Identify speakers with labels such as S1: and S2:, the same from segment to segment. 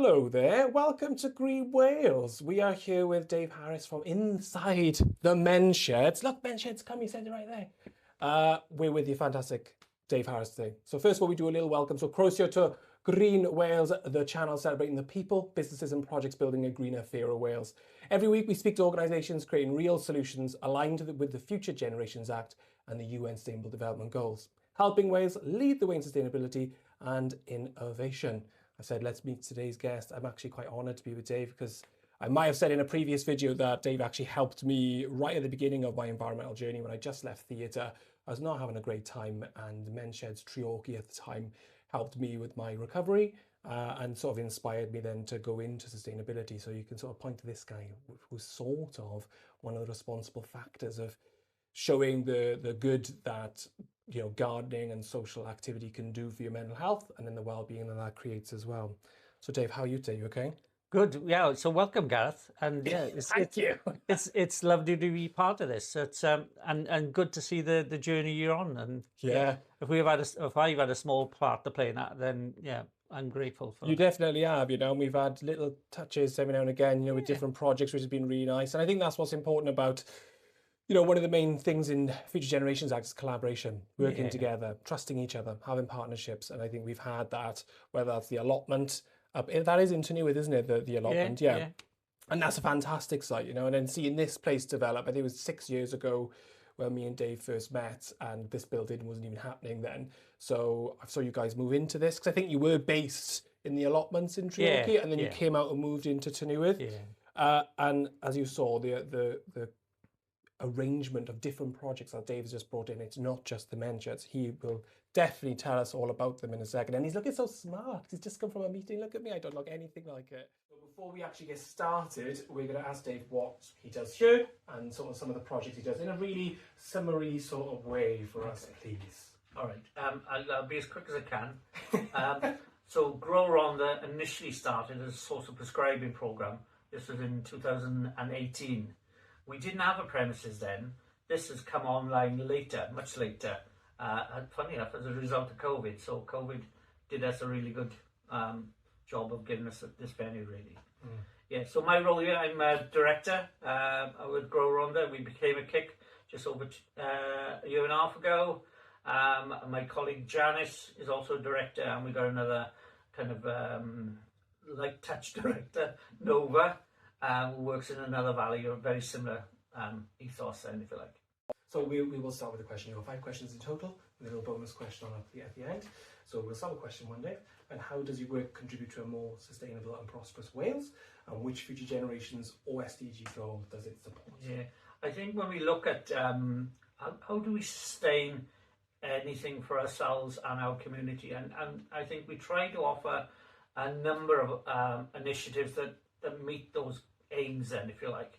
S1: Hello there, welcome to GreenWales. We are here with Dave Harris from inside the men's sheds. Look, men's sheds, come, you said it right there. We're with you, fantastic Dave Harris today. So first of all, we do a little welcome. So croeso to GreenWales, the channel celebrating the people, businesses and projects building a greener, fairer Wales. Every week we speak to organisations creating real solutions aligned with the Future Generations Act and the UN Sustainable Development Goals, helping Wales lead the way in sustainability and innovation. I said, let's meet today's guest. I'm actually quite honoured to be with Dave because I might have said in a previous video that Dave actually helped me right at the beginning of my environmental journey when I just left theatre. I was not having a great time, and Men's Sheds Treorchy at the time helped me with my recovery and sort of inspired me then to go into sustainability. So you can sort of point to this guy who's sort of one of the responsible factors of showing the good that gardening and social activity can do for your mental health, and then the well-being that creates as well. So Dave, how are you today? You okay?
S2: Good. Yeah. So welcome, Gareth. And yeah,
S1: Thank you.
S2: It's lovely to be part of this. It's and good to see the journey you're on. And
S1: Yeah.
S2: if I've had a small part to play in that, then yeah, I'm grateful for.
S1: You definitely have, and we've had little touches every now and again, with different projects, which has been really nice. And I think that's what's important about, one of the main things in Future Generations Act is collaboration, working together, trusting each other, having partnerships. And I think we've had that, whether that's the allotment, that is in Tynewydd, isn't it? The allotment, yeah. And that's a fantastic site, and then seeing this place develop. I think it was 6 years ago when me and Dave first met, and this building wasn't even happening then. So I saw you guys move into this, because I think you were based in the allotments in Treorchy, and then you came out and moved into Tynewydd. And as you saw, the arrangement of different projects that Dave's just brought in, it's not just the men's sheds. He will definitely tell us all about them in a second. And he's looking so smart. He's just come from a meeting. Look at me, I don't look anything like it. But before we actually get started, we're going to ask Dave what he does here and sort of some of the projects he does in a really summary sort of way for us, please.
S2: All right. I'll be as quick as I can. So Grow Rhondda initially started as a social prescribing programme. This was in 2018. We didn't have a premises then. This has come online later, much later. Funny enough, as a result of COVID. So COVID did us a really good job of giving us this venue, really. Yeah. So my role here, I'm a director. With Grow Rhondda, we became a KIC just over a year and a half ago. My colleague Janice is also a director, and we got another kind of light touch director, Nova. Who works in another valley, or a very similar ethos, and if you like.
S1: So we will start with a question. You have 5 questions in total, with a little bonus question on at the end. So we'll start with question 1, Dave. And how does your work contribute to a more sustainable and prosperous Wales? And which future generations or SDG goal does it support?
S2: Yeah, I think when we look at how do we sustain anything for ourselves and our community, and I think we try to offer a number of initiatives that meet those aims then, if you like.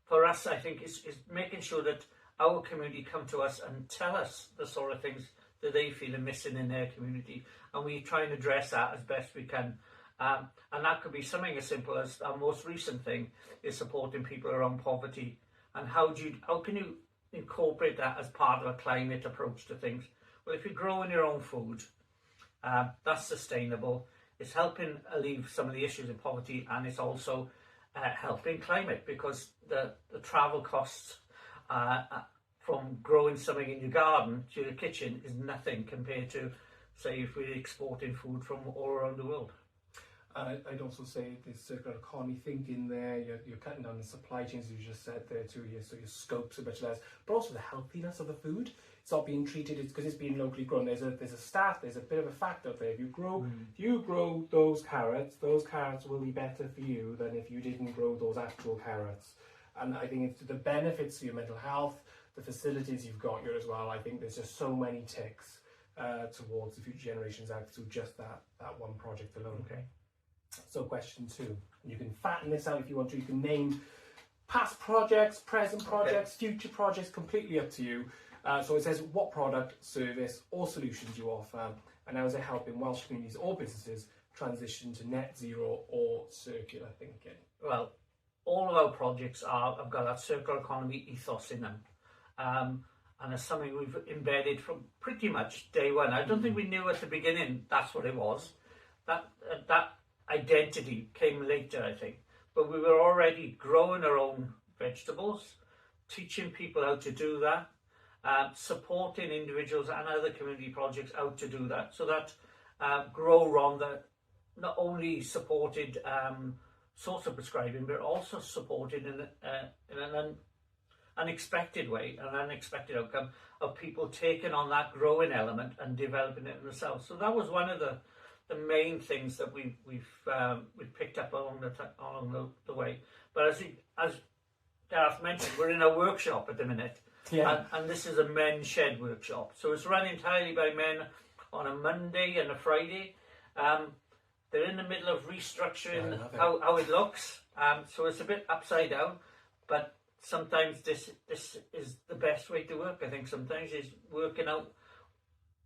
S2: For us, I think it's making sure that our community come to us and tell us the sort of things that they feel are missing in their community, and we try and address that as best we can. And that could be something as simple as our most recent thing is supporting people around poverty, and how can you incorporate that as part of a climate approach to things? Well, if you're growing your own food, that's sustainable. It's helping alleviate some of the issues in poverty, and it's also helping climate, because the travel costs from growing something in your garden to your kitchen is nothing compared to, say, if we're exporting food from all around the world.
S1: I'd also say this circular economy thinking there, you're cutting down the supply chains, as you just said there too, so your scopes are much less, but also the healthiness of the food. It's not being treated, because it's being locally grown. There's a bit of a fact out there. If you grow those carrots will be better for you than if you didn't grow those actual carrots. And I think it's the benefits for your mental health, the facilities you've got here as well. I think there's just so many ticks towards the Future Generations Act through just that one project alone. Okay. So question 2, you can fatten this out if you want to. You can name past projects, present projects, future projects, completely up to you. So it says what product, service or solutions you offer, and how is it helping Welsh communities or businesses transition to net zero or circular thinking?
S2: Well, all of our projects have got that circular economy ethos in them. And it's something we've embedded from pretty much day one. I don't think we knew at the beginning that's what it was. That identity came later, I think. But we were already growing our own vegetables, teaching people how to do that, supporting individuals and other community projects how to do that. So that Grow Rhondda not only supported source of prescribing, but also supported in an unexpected way, an unexpected outcome of people taking on that growing element and developing it themselves. So that was one of the main things that we've picked up along the way. But as Gareth mentioned, we're in a workshop at the minute, and this is a men's shed workshop. So it's run entirely by men on a Monday and a Friday. They're in the middle of restructuring how it looks, so it's a bit upside down, but sometimes this is the best way to work. I think sometimes is working out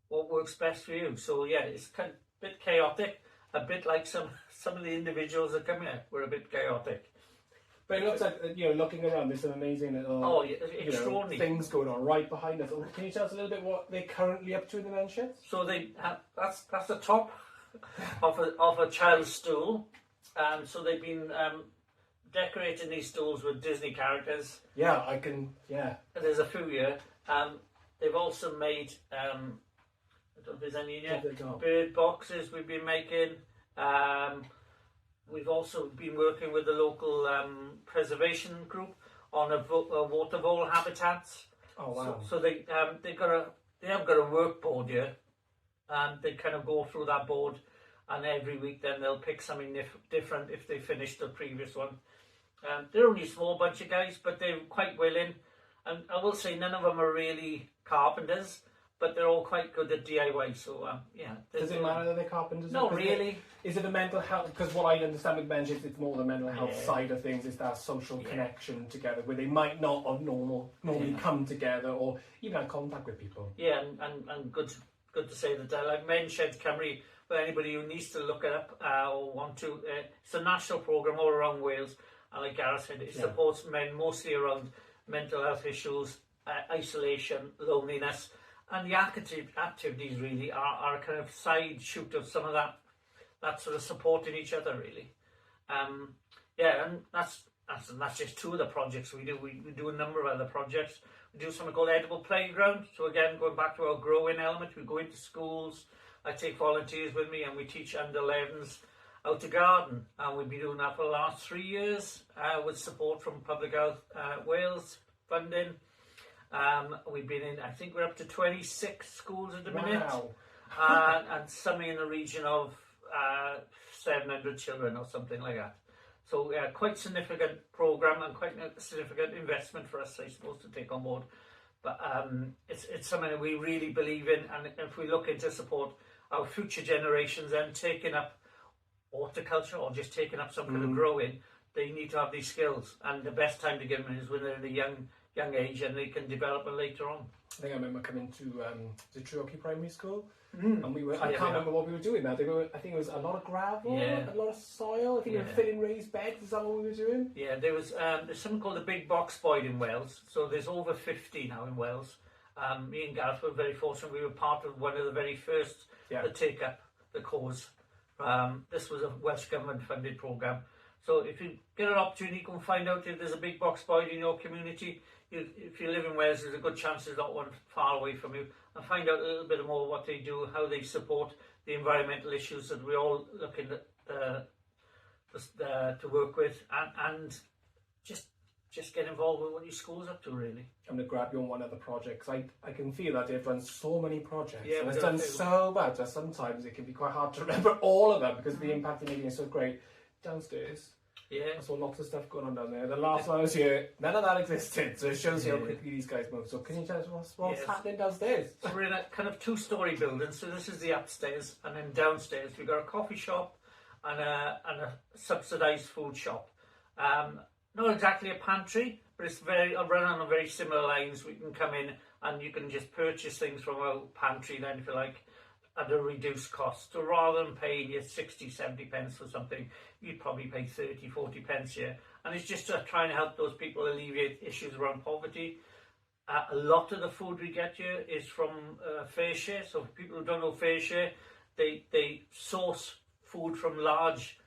S2: what works best for you. So yeah, it's kind of a bit chaotic, a bit like some of the individuals that come here were a bit chaotic.
S1: But it looks like, looking around, there's some amazing little
S2: extraordinary
S1: things going on right behind us. Can you tell us a little bit what they're currently up to in the men's shed?
S2: So that's the top of a child's stool. So they've been decorating these stools with Disney characters.
S1: Yeah, I can. Yeah,
S2: there's a few here. They've also made I don't know if there's any in here. Bird boxes we've been making. We've also been working with the local preservation group on a water vole habitats.
S1: Oh wow!
S2: So they have got a work board here, and they kind of go through that board, and every week then they'll pick something different if they finished the previous one. They're only a small bunch of guys, but they're quite willing, and I will say none of them are really carpenters, but they're all quite good at DIY. So yeah.
S1: Does it matter that they're carpenters?
S2: Not really.
S1: Is it a mental health? Because what I understand with men's shed, it's more the mental health side of things. It's that social connection together, where they might not have normally come together or even have contact with people.
S2: Yeah, and good to say that like Men's Shed Cymru, for anybody who needs to look it up or want to, it's a national programme all around Wales, and like Gareth said, it supports men mostly around mental health issues, isolation, loneliness, and the activities really are a kind of side shoot of some of that sort of supporting each other really. And that's just two of the projects we do. We do a number of other projects. We do something called Edible Playground. So again, going back to our growing element, we go into schools. I take volunteers with me and we teach under 11s how to garden. And we've been doing that for the last 3 years with support from Public Health Wales funding. We've been in, I think we're up to 26 schools at the minute. And something in the region of 700 children or something like that. So quite significant programme and quite a significant investment for us, I suppose, to take on board. But it's something that we really believe in, and if we look into support our future generations and taking up horticulture or just taking up some kind of growing, they need to have these skills, and the best time to give them is when they're in a young age and they can develop it later on.
S1: I think I remember coming to the Treorchy Primary School, and I can't remember what we were doing now. I think it was a lot of gravel, a lot of soil. I think we were filling raised beds. Is that what we were doing? Yeah,
S2: there's something called the Big Box Boyd in Wales. So there's over 50 now in Wales. Me and Gareth were very fortunate. We were part of one of the very first to take up the cause. This was a Welsh Government funded programme. So if you get an opportunity, go and find out if there's a Big Box Boyd in your community. If you live in Wales, there's a good chance there's not one far away from you. And find out a little bit more what they do, how they support the environmental issues that we're all looking at to work with, and just get involved with what your school's up to, really.
S1: I'm going to grab you on one of the projects. I can feel that they've run so many projects. Yeah, and it's done so bad that sometimes it can be quite hard to remember all of them because the impact they're making is so great. Downstairs, I saw lots of stuff going on down there. The last time I was here, none of that existed, so it shows you how quickly these guys move. So can you tell us what's happening downstairs?
S2: So we're in a kind of two-storey building, so this is the upstairs, and then downstairs we've got a coffee shop and a subsidised food shop. Not exactly a pantry, but it's run on a very similar lines. We can come in and you can just purchase things from our pantry then, if you like, at a reduced cost. So rather than paying you 60, 70 pence for something, you'd probably pay 30, 40 pence here. And it's just trying to help those people alleviate issues around poverty. A lot of the food we get here is from fair share. So for people who don't know fair share, they source food from large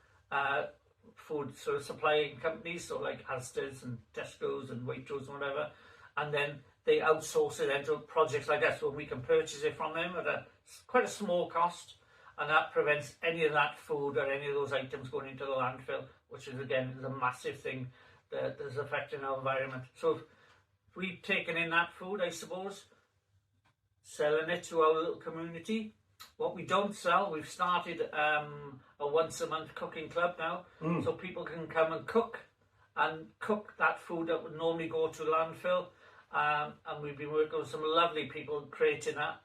S2: food sort of supplying companies, so like Asda's and Tesco's and Waitrose and whatever, and then they outsource it into projects like us, where we can purchase it from them at quite a small cost, and that prevents any of that food or any of those items going into the landfill, which is again a massive thing that is affecting our environment. So if we've taken in that food, I suppose, selling it to our little community. What we don't sell, we've started a once a month cooking club now, so people can come and cook that food that would normally go to landfill. And we've been working with some lovely people creating that.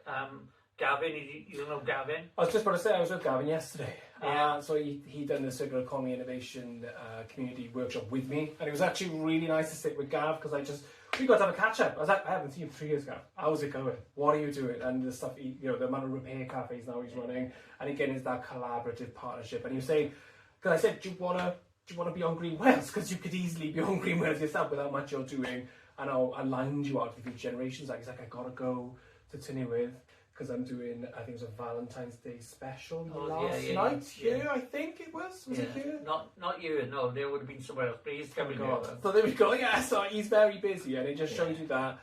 S2: Gavin, you know Gavin?
S1: I was just about to say, I was with Gavin yesterday.
S2: Yeah.
S1: So he done the Circular Economy Innovation Community Workshop with me, and it was actually really nice to sit with Gav, because we got to have a catch up. I was like, I haven't seen you for 3 years, Gav. How's it going? What are you doing? And the stuff, the amount of repair cafes now he's running, and again, it's that collaborative partnership. And he was saying, because I said, do you want to be on GreenWales? Because you could easily be on GreenWales yourself with how much you're doing, and I'll align you out for future generations. Like, he's like, I gotta go to Tynnywydd, because I'm doing, I think it was a Valentine's Day special last night here, I think it was. Was it here?
S2: Not here, no, there would have been somewhere else, but he's coming here.
S1: So there we go, so he's very busy, and it just shows you that,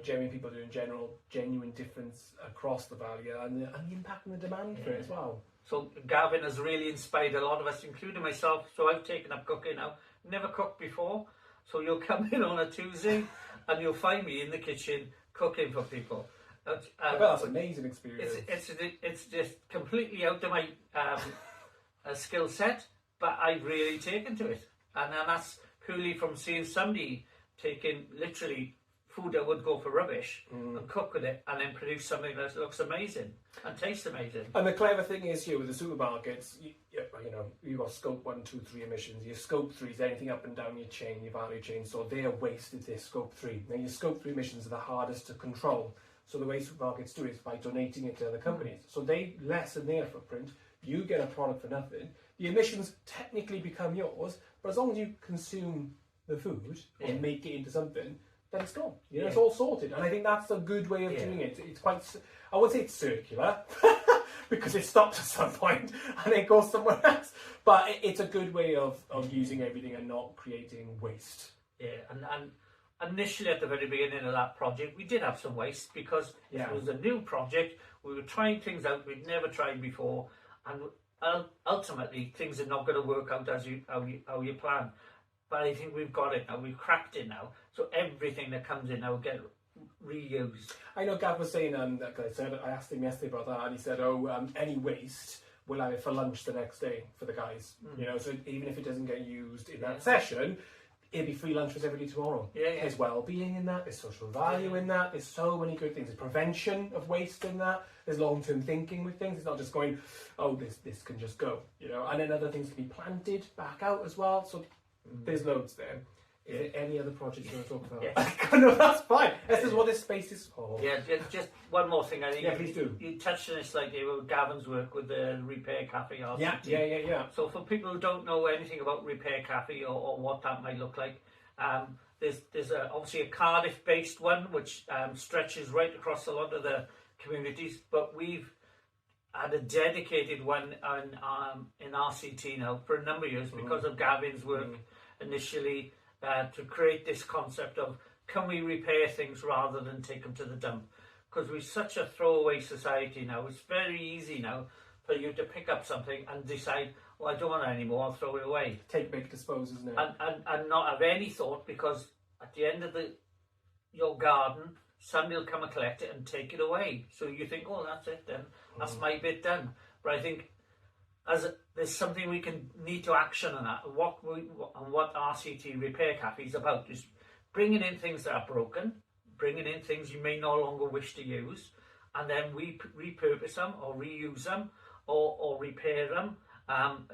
S1: genuine people doing genuine difference across the valley, and the impact and the demand for it as well.
S2: So Gavin has really inspired a lot of us, including myself. So I've taken up cooking now. Never cooked before, so you'll come in on a Tuesday and you'll find me in the kitchen cooking for people.
S1: I bet that's an amazing experience.
S2: It's just completely out of my skill set, but I've really taken to it, and then that's purely from seeing somebody taking literally food that would go for rubbish and cook with it, and then produce something that looks amazing and tastes amazing.
S1: And the clever thing is here with the supermarkets, you've got scope 1, 2, 3 emissions. Your scope 3 is anything up and down your chain, your value chain. So their waste is their scope 3. Now your scope 3 emissions are the hardest to control. So the way supermarkets do it is by donating it to other companies. So they lessen their footprint. You get a product for nothing. The emissions technically become yours, but as long as you consume the food or make it into something, then it's gone. It's all sorted. And I think that's a good way of doing it. It's quite, I wouldn't say it's circular, because it stops at some point and it goes somewhere else. But it's a good way of using everything and not creating waste.
S2: Yeah, and initially at the very beginning of that project, we did have some waste, because it was a new project. We were trying things out we'd never tried before, and ultimately things are not going to work out as how you plan. But I think we've got it now. We've cracked it now. So everything that comes in now will get reused.
S1: I know Gav was saying, I asked him yesterday about that, and he said, any waste, we'll have it for lunch the next day for the guys. So even if it doesn't get used in that session, it'd be free lunch for everybody tomorrow. There's well-being in that, there's social value in that, there's so many good things. There's prevention of waste in that, there's long-term thinking with things. It's not just going, this can just go, and then other things can be planted back out as well. So there's loads there. Is there any other projects you want to talk about? No, that's fine. This is what this space is for.
S2: Yeah, just one more thing. I think
S1: please do.
S2: You touched on this slightly with Gavin's work with the Repair Cafe.
S1: Yeah.
S2: So for people who don't know anything about Repair Cafe or what that might look like, there's obviously a Cardiff-based one which stretches right across a lot of the communities, but we've had a dedicated one in RCT now for a number of years because of Gavin's work initially. To create this concept of, can we repair things rather than take them to the dump? Because we're such a throwaway society now. It's very easy now for you to pick up something and decide, I don't want it anymore, I'll throw it away.
S1: Take, make, dispose, isn't it?
S2: And not have any thought, because at the end of your garden, somebody will come and collect it and take it away. So you think, that's it then. That's my bit done. But I think there's something we need to action on that. What RCT Repair Cafe is about is bringing in things that are broken, bringing in things you may no longer wish to use, and then we repurpose them or reuse them or repair them.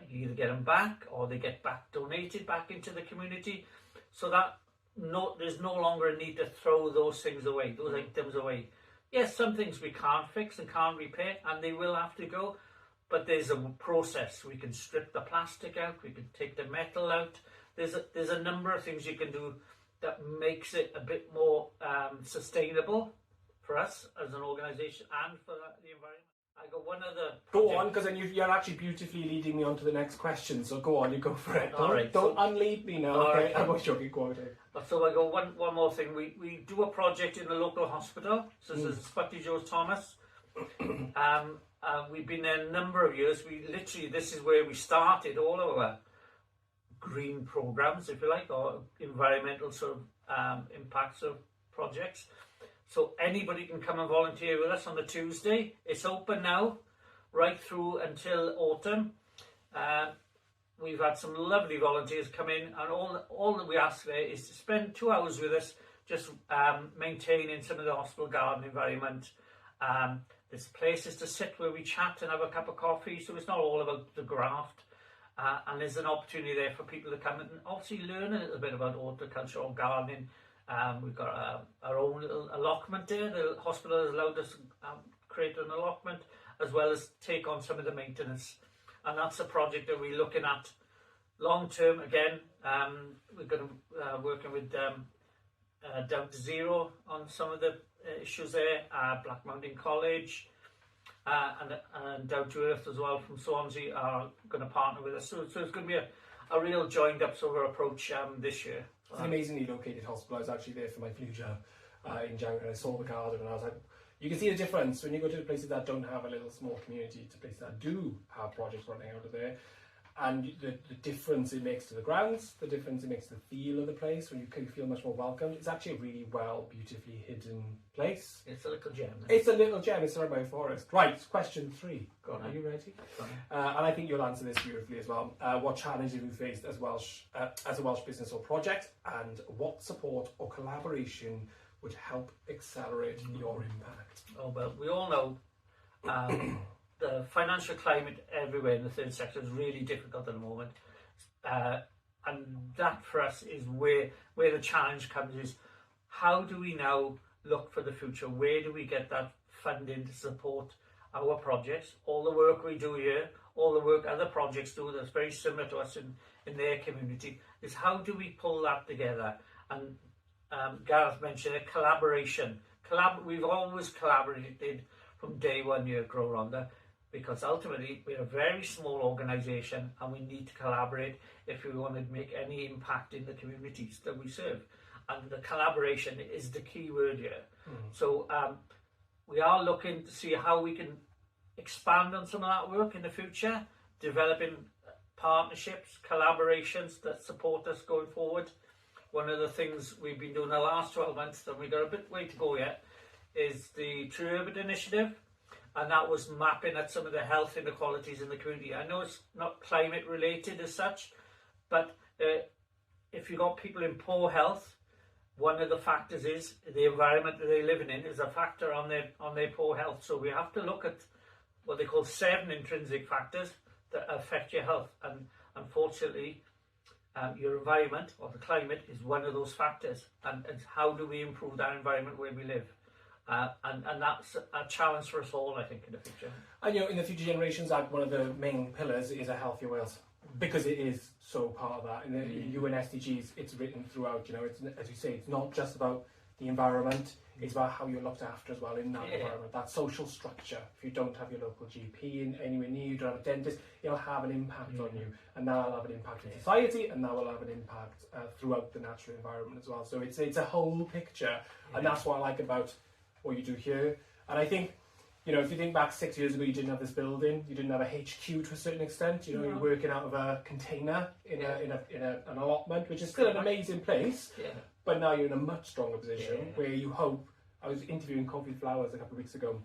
S2: You either get them back or they get donated back into the community, so that there's no longer a need to throw those things away, those items away. Yes, some things we can't fix and can't repair, and they will have to go. But there's a process. We can strip the plastic out. We can take the metal out. There's a number of things you can do that makes it a bit more sustainable for us as an organisation and for the environment. I got one other project.
S1: Go on, because then you're actually beautifully leading me on to the next question. So go on, you go for it. Don't unlead me now. Okay,
S2: right.
S1: I'm not joking. Go on.
S2: So I got one more thing. We do a project in the local hospital. So this is Sputty Joe Thomas. We've been there a number of years. This is where we started all of our green programs, if you like, or environmental sort of impacts of projects. So anybody can come and volunteer with us on the Tuesday. It's open now, right through until autumn. We've had some lovely volunteers come in, and all that we ask there is to spend 2 hours with us, just maintaining some of the hospital garden environment. There's places to sit where we chat and have a cup of coffee, so it's not all about the graft. And there's an opportunity there for people to come and obviously learn a little bit about horticulture or gardening. We've got our own little allotment there. The hospital has allowed us to create an allotment as well as take on some of the maintenance. And that's a project that we're looking at long term. Again, we're going to working with Down to Zero on some of the issues there. Black Mountain College and Down to Earth as well from Swansea are going to partner with us. So it's going to be a real joined up sort of approach this year.
S1: It's an amazingly located hospital. I was actually there for my flu jab in January. I saw the garden and I was like, you can see the difference when you go to the places that don't have a little small community to places that do have projects running out of there. And the difference it makes to the grounds, the difference it makes to the feel of the place, when you feel much more welcome. It's actually a really beautifully hidden place.
S2: It's a little gem.
S1: It's a little gem. It's surrounded by a forest. Right, question 3.
S2: Go on.
S1: Are you ready? And I think you'll answer this beautifully as well. What challenges have you faced as a Welsh business or project, and what support or collaboration would help accelerate your impact?
S2: Oh, well, we all know the financial climate everywhere in the third sector is really difficult at the moment. And that for us is where the challenge comes, is how do we now look for the future? Where do we get that funding to support our projects? All the work we do here, all the work other projects do that's very similar to us in their community, is how do we pull that together? And Gareth mentioned a collaboration. We've always collaborated from day one here at Grow Rhondda, because ultimately we're a very small organisation and we need to collaborate if we want to make any impact in the communities that we serve. And the collaboration is the key word here. So we are looking to see how we can expand on some of that work in the future, developing partnerships, collaborations that support us going forward. One of the things we've been doing the last 12 months, and we've got a bit way to go yet, is the True Urban Initiative. And that was mapping at some of the health inequalities in the community. I know it's not climate related as such, but if you've got people in poor health, one of the factors is the environment that they're living in is a factor on their poor health. So we have to look at what they call 7 intrinsic factors that affect your health. And unfortunately, your environment or the climate is one of those factors. And how do we improve that environment where we live? And that's a challenge for us all, I think, in the future.
S1: And in the future generations, one of the main pillars is a healthier Wales, because it is so part of that. In the UN SDGs, it's written throughout. It's, as you say, it's not just about the environment; it's about how you're looked after as well in that environment. That social structure. If you don't have your local GP anywhere near you, don't have a dentist, it'll have an impact on you, and that'll have an impact in society, and that will have an impact throughout the natural environment as well. So it's a whole picture, and that's what I like about what you do here. And I think, if you think back 6 years ago, you didn't have this building, you didn't have a HQ to a certain extent. You're working out of a container in an allotment, which is still an amazing place. Yeah. But now you're in a much stronger position where you hope. I was interviewing Coffee Flowers a couple of weeks ago,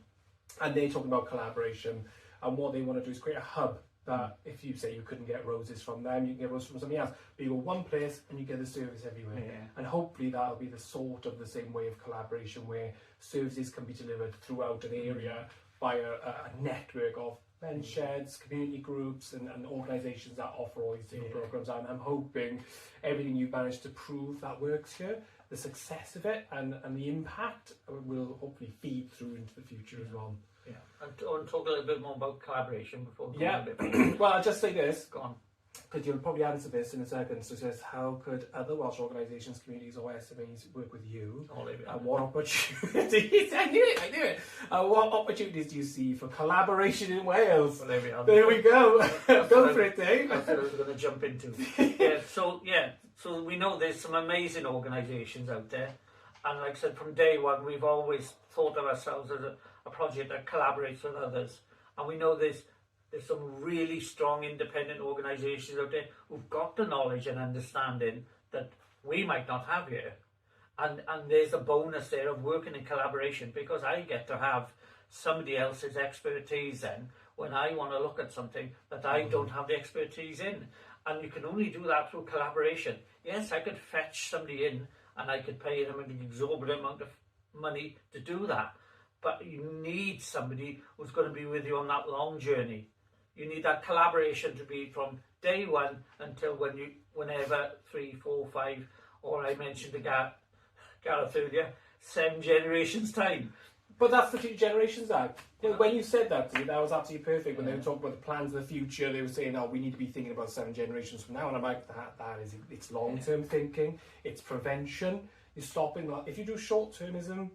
S1: and they're talking about collaboration, and what they want to do is create a hub that if you say you couldn't get roses from them, you can get roses from something else. But you go one place and you get the service everywhere. Yeah. And hopefully that'll be the sort of the same way of collaboration where services can be delivered throughout an area by a network of men's sheds, community groups and organisations that offer all these different programmes. And I'm hoping everything you've managed to prove that works here, the success of it and the impact will hopefully feed through into the future as well.
S2: Yeah, I want to talk a little bit more about collaboration before we go a bit further.
S1: Well, I'll just say this.
S2: Go on.
S1: because you'll probably answer this in a second. So it says, how could other Welsh organisations, communities or SMEs work with you? And what opportunities, I knew it. What opportunities do you see for collaboration in Wales?
S2: Well, there we are.
S1: There we go. Go for it, Dave.
S2: That's what I was going to jump into. So we know there's some amazing organisations out there. And like I said, from day one, we've always thought of ourselves as a project that collaborates with others. And we know there's some really strong independent organisations out there who've got the knowledge and understanding that we might not have here. And there's a bonus there of working in collaboration, because I get to have somebody else's expertise then when I want to look at something that I don't have the expertise in. And you can only do that through collaboration. Yes, I could fetch somebody in and I could pay them an exorbitant amount of money to do that. But you need somebody who's going to be with you on that long journey. You need that collaboration to be from day one until whenever 3, 4, 5, or I mentioned to Gareth earlier, 7 generations time.
S1: But that's the 2 generations now. When you said that to me, that was absolutely perfect. When they were talking about the plans of the future, they were saying, "Oh, we need to be thinking about 7 generations from now." And I'm like, it's long-term thinking, it's prevention. You're stopping that. If you do short-termism,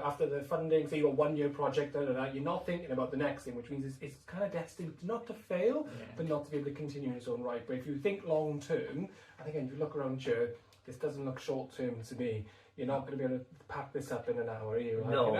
S1: after the funding, say you've got 1-year project, you're not thinking about the next thing, which means it's kind of destined not to fail, but not to be able to continue in its own right. But if you think long-term, and again, if you look around here, this doesn't look short-term to me. You're not going to be able to pack this up in an hour, are you?
S2: No.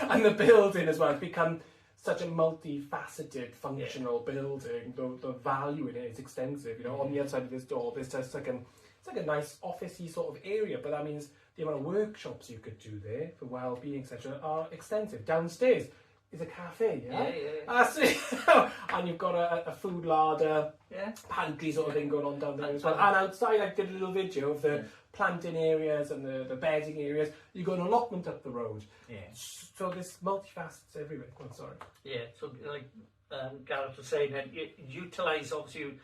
S1: And the building as well, it's become such a multifaceted, functional building. The value in it is extensive. On the other side of this door, there's just it's like a nice officey sort of area, but that means the amount of workshops you could do there for well-being, etc., are extensive. Downstairs is a cafe, and you've got a food larder, pantry sort of thing going on down there as well. And outside, I did a little video of the planting areas and the bedding areas. You've got an allotment up the road. So there's multifacets everywhere. Sorry.
S2: So like Gareth was saying, you utilise obviously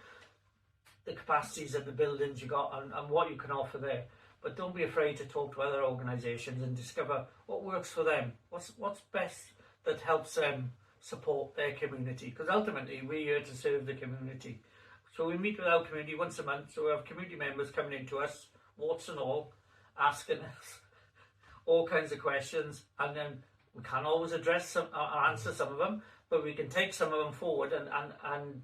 S2: the capacities of the buildings you got and what you can offer there. But don't be afraid to talk to other organisations and discover what works for them. What's best that helps them support their community. Because ultimately we're here to serve the community. So we meet with our community once a month. So we have community members coming in to us, warts and all, asking us all kinds of questions. And then we can't always address some or answer some of them, but we can take some of them forward. And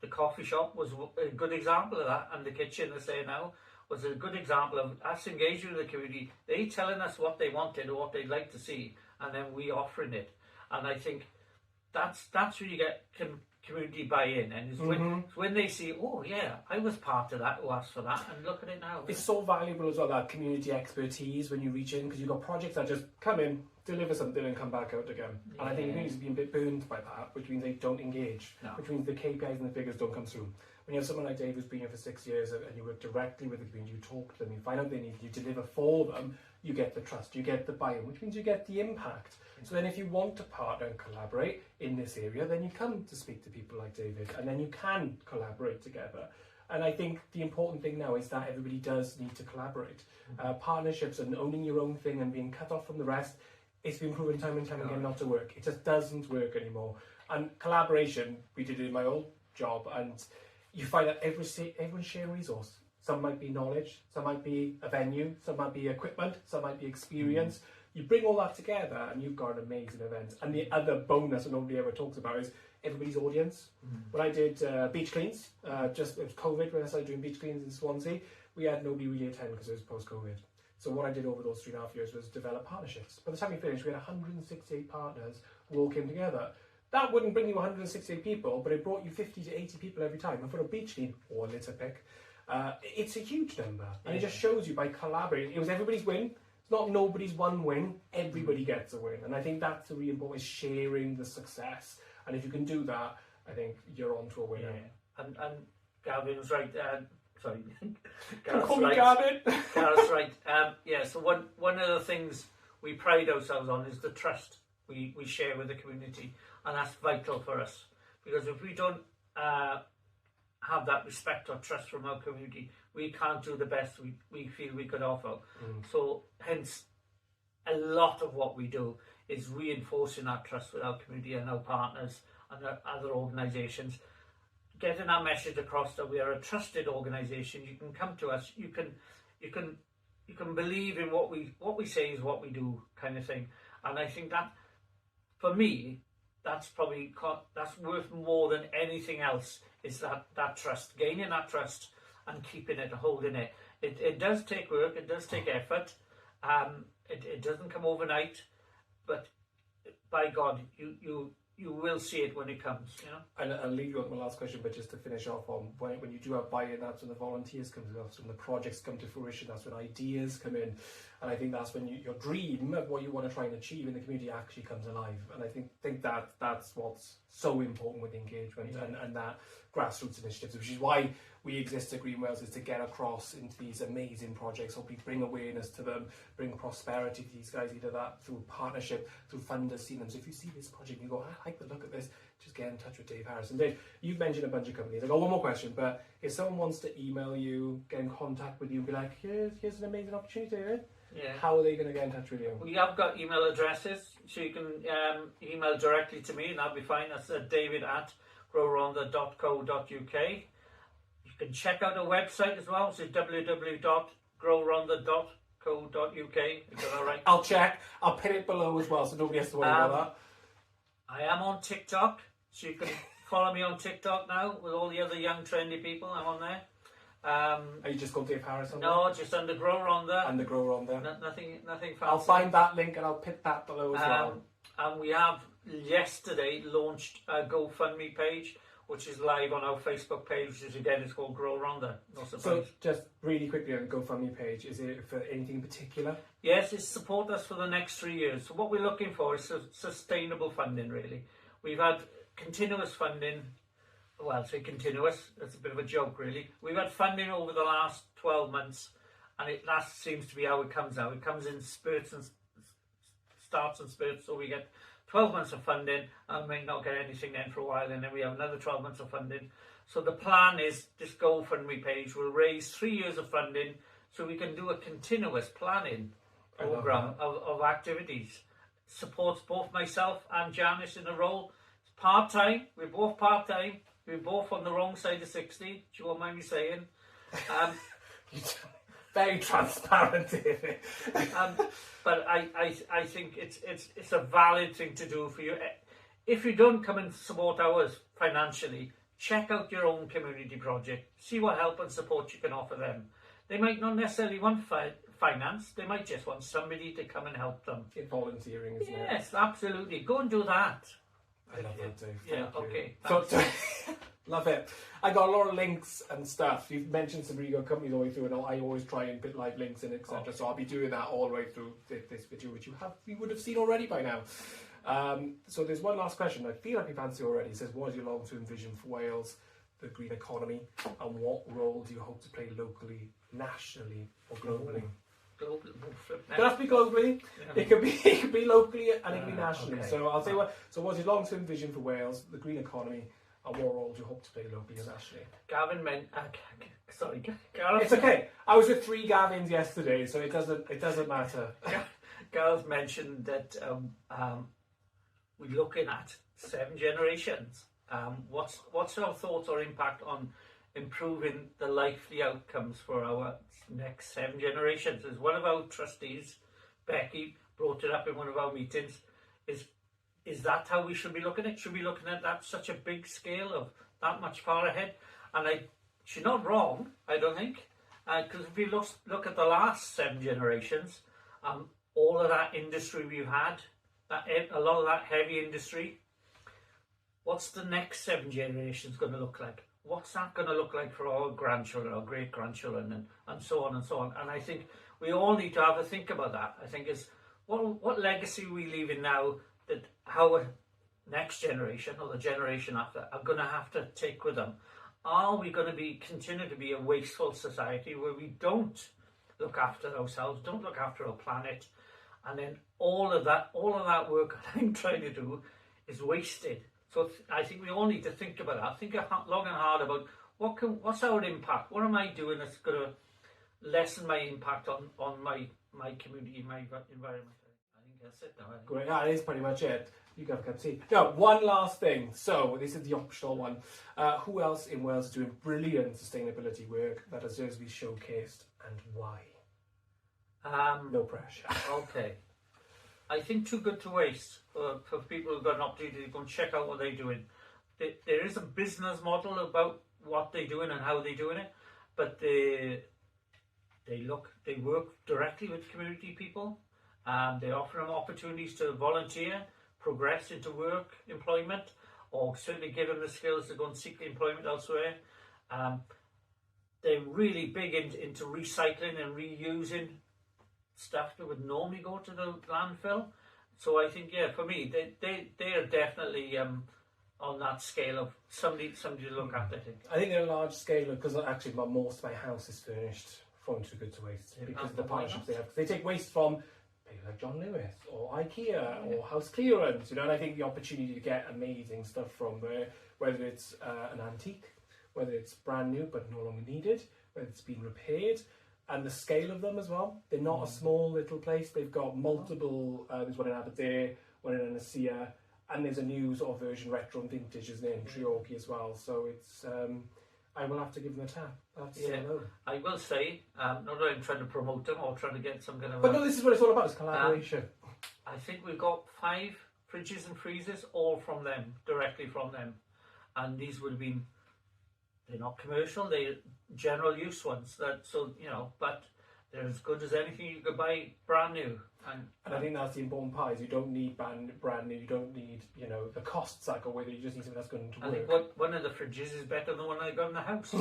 S2: the coffee shop was a good example of that. And the kitchen, they say now, was a good example of us engaging with the community. They telling us what they wanted or what they'd like to see, and then we offering it. And I think that's where you get community buy-in, and it's when they see, oh yeah, I was part of that, who asked for that, and look at it now.
S1: It's so valuable as well, that community expertise when you reach in, because you've got projects that just come in, deliver something and come back out again. And I think communities have been a bit burned by that, which means they don't engage, which means the KPIs and the figures don't come through. When you have someone like Dave who's been here for 6 years and you work directly with the community, you talk to them, you find out they need, you deliver for them, you get the trust, you get the buy-in, which means you get the impact. So then if you want to partner and collaborate in this area, then you come to speak to people like David, and then you can collaborate together. And I think the important thing now is that everybody does need to collaborate. Partnerships and owning your own thing and being cut off from the rest, it's been proven time and time again not to work. It just doesn't work anymore. And collaboration, we did it in my old job, and you find that everyone share a resource. Some might be knowledge, some might be a venue, some might be equipment, some might be experience. You bring all that together and you've got an amazing event. And the other bonus that nobody ever talks about is everybody's audience. When I did beach cleans, it was COVID when I started doing beach cleans in Swansea, we had nobody really attend because it was post-COVID. So what I did over those 3.5 years was develop partnerships. By the time we finished, we had 168 partners who all came together. That wouldn't bring you 168 people, but it brought you 50 to 80 people every time. And for a beach clean or a litter pick, it's a huge number. And it just shows you by collaborating. It was everybody's win. It's not nobody's one win. Everybody gets a win. And I think that's the really important, is sharing the success. And if you can do that, I think you're on to a winner.
S2: And Gavin was right. Sorry.
S1: Call me Gavin.
S2: Gareth's right. So one of the things we pride ourselves on is the trust we share with the community. And that's vital for us. Because if we don't have that respect or trust from our community, we can't do the best we feel we could offer. So hence a lot of what we do is reinforcing that trust with our community and our partners and our other organisations, getting our message across that we are a trusted organisation. You can come to us. You can believe in what we say is what we do, kind of thing. And I think that, for me, that's worth more than anything else. Is that trust, gaining that trust and keeping it, holding it. It does take work. It does take effort. It doesn't come overnight, but by God, you will see it when it comes, you know.
S1: And I'll leave you on my last question, but just to finish off on when you do have buy-in, that's when the volunteers come to us, when the projects come to fruition, that's when ideas come in. And I think that's when your dream of what you want to try and achieve in the community actually comes alive. And I think that's what's so important with engagement and that grassroots initiatives, which is why we exist at GreenWales, is to get across into these amazing projects, hopefully bring awareness to them, bring prosperity to these guys, either that through partnership, through funders seeing them. So if you see this project and you go, I like the look at this, just get in touch with Dave Harris. And Dave, you've mentioned a bunch of companies. I got one more question, but if someone wants to email you, get in contact with you, be like, here's an amazing opportunity, David. Yeah. How are they going to get in touch with you?
S2: We have got email addresses, so you can email directly to me, and that'll be fine. That's david@growrhondda.co.uk. You can check out our website as well, so www.growrhondda.co.uk. Is that all right?
S1: I'll check. I'll pin it below as well, so nobody has to worry about that.
S2: I am on TikTok, so you can follow me on TikTok now with all the other young trendy people. I'm on there.
S1: Are you just called Dave Harris on
S2: No, there? Just under Grow Rhondda.
S1: Under Grow Rhondda.
S2: Nothing fancy.
S1: I'll find that link and I'll put that below as well.
S2: And we have yesterday launched a GoFundMe page, which is live on our Facebook page, which is again, it's called Grow Rhondda. No surprise.
S1: So just really quickly on the GoFundMe page, is it for anything in particular?
S2: Yes, it's support us for the next 3 years. So what we're looking for is sustainable funding, really. We've had continuous funding. Well, I'd say continuous, that's a bit of a joke really. We've had funding over the last 12 months, and that seems to be how it comes now. It comes in spurts and starts and spurts, so we get 12 months of funding and may not get anything then for a while, and then we have another 12 months of funding. So the plan is this GoFundMe page will raise 3 years of funding so we can do a continuous planning program of activities. Supports both myself and Janice in a role. It's part-time, we're both part-time. We're both on the wrong side of 60, do you won't mind me saying.
S1: Very transparent, David.
S2: But I think it's a valid thing to do for you. If you don't come and support ours financially, check out your own community project. See what help and support you can offer them. They might not necessarily want finance, they might just want somebody to come and help them.
S1: It's volunteering, isn't it?
S2: Yes, absolutely. Go and do that.
S1: I love that, Dave.
S2: Yeah, okay.
S1: So, love it. I got a lot of links and stuff. You've mentioned some really good companies all the way through, and I always try and put live links in, etc. Okay. So I'll be doing that all the way through this video, which you would have seen already by now. So there's one last question. I feel like we've answered already. It says, what is your long-term vision for Wales, the green economy, and what role do you hope to play locally, nationally, or globally?
S2: Globally,
S1: it does be globally. Yeah. It could be locally and it could be nationally. Okay. So I'll say what's your long-term vision for Wales, the green economy, and what role do you hope to play locally and nationally?
S2: Gareth.
S1: It's okay. I was with 3 Gavins yesterday, so it doesn't matter.
S2: Gareth mentioned that we're looking at 7 generations. What's our thoughts or impact on improving the likely outcomes for our next 7 generations? As one of our trustees, Becky, brought it up in one of our meetings, is that how we should be looking at it? Should we be looking at that such a big scale of that much far ahead? And she's not wrong, I don't think, because if we look at the last 7 generations, all of that industry we've had, a lot of that heavy industry, what's the next 7 generations going to look like? What's that going to look like for our grandchildren, our great-grandchildren, and so on and so on? And I think we all need to have a think about that. I think is what legacy are we leaving now that our next generation or the generation after are going to have to take with them? Are we going to continue to be a wasteful society where we don't look after ourselves, don't look after our planet, and then all of that work that I'm trying to do is wasted? So I think we all need to think about that. Think long and hard about what's our impact? What am I doing that's going to lessen my impact on my community, my environment? I think that's it now.
S1: Great, that is pretty much it. You got a cup of tea. No, one last thing. So this is the optional one. Who else in Wales is doing brilliant sustainability work that deserves to be showcased, and why? No pressure.
S2: Okay. I think Too Good to Waste, for people who've got an opportunity to go and check out what they're doing. There is a business model about what they're doing and how they're doing it, but they work directly with community people. They offer them opportunities to volunteer, progress into work, employment, or certainly give them the skills to go and seek employment elsewhere. They're really big into recycling and reusing stuff that would normally go to the landfill. So I think, yeah, for me, they are definitely on that scale of somebody to look at. I think
S1: they're a large scale because actually most of my house is furnished from Too Good to Waste because of the partnerships they have. They take waste from people like John Lewis or IKEA or House Clearance, and I think the opportunity to get amazing stuff from there, whether it's an antique, whether it's brand new but no longer needed, whether it's been repaired, and the scale of them as well. They're not a small little place. They've got multiple, there's one in Aberdare, one in Annecia, and there's a new sort of version, retro and vintage, isn't it, in Treorchy as well. So it's, I will have to give them a tap.
S2: I will say, not that I'm trying to promote them or trying to get some kind of...
S1: But no, this is what it's all about, it's collaboration.
S2: I think we've got 5 fridges and freezers, all from them, directly from them. And these would have been, they're not commercial, they're general use ones. But they're as good as anything you could buy brand new. And
S1: I think that's the important part, is you don't need brand new, you don't need, the cost cycle with it, you just need something that's going to work.
S2: I think one of the fridges is better than the one I got in the house.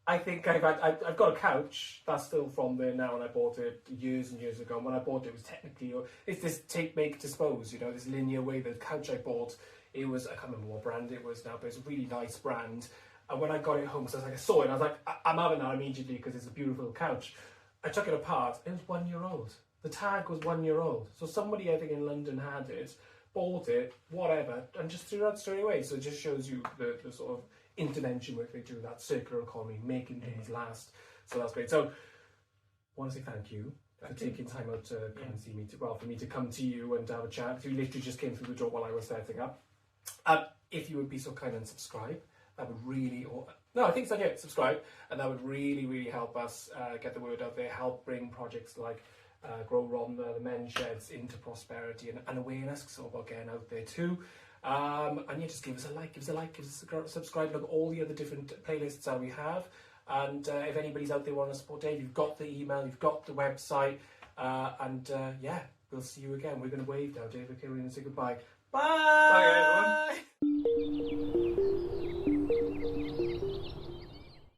S1: I think I've got a couch that's still from there now, and I bought it years and years ago. And when I bought it, it was technically, it's this take, make, dispose, this linear way. The couch I bought, it was, I can't remember what brand it was now, but it's a really nice brand. And when I got it home, I saw it, and I was like, I'm having that immediately because it's a beautiful couch. I took it apart, it was 1 year old. The tag was 1 year old. So somebody, I think in London, had it, bought it, whatever, and just threw it straight away. So it just shows you the sort of intervention work they do, that circular economy, making things last. So that's great. So I want to say thank you for taking time out to come and see me, for me to come to you and have a chat. You literally just came through the door while I was setting up. If you would be so kind and subscribe, that would really, subscribe, and that would really, really help us get the word out there, help bring projects like Grow Rhondda, the men's sheds, into prosperity and awareness, so about getting out there too. Just give us a like, give us a subscribe, look at all the other different playlists that we have. And if anybody's out there wanting to support Dave, you've got the email, you've got the website, we'll see you again. We're going to wave now, Dave. Okay, we're going to say goodbye. Bye!
S2: Bye, everyone.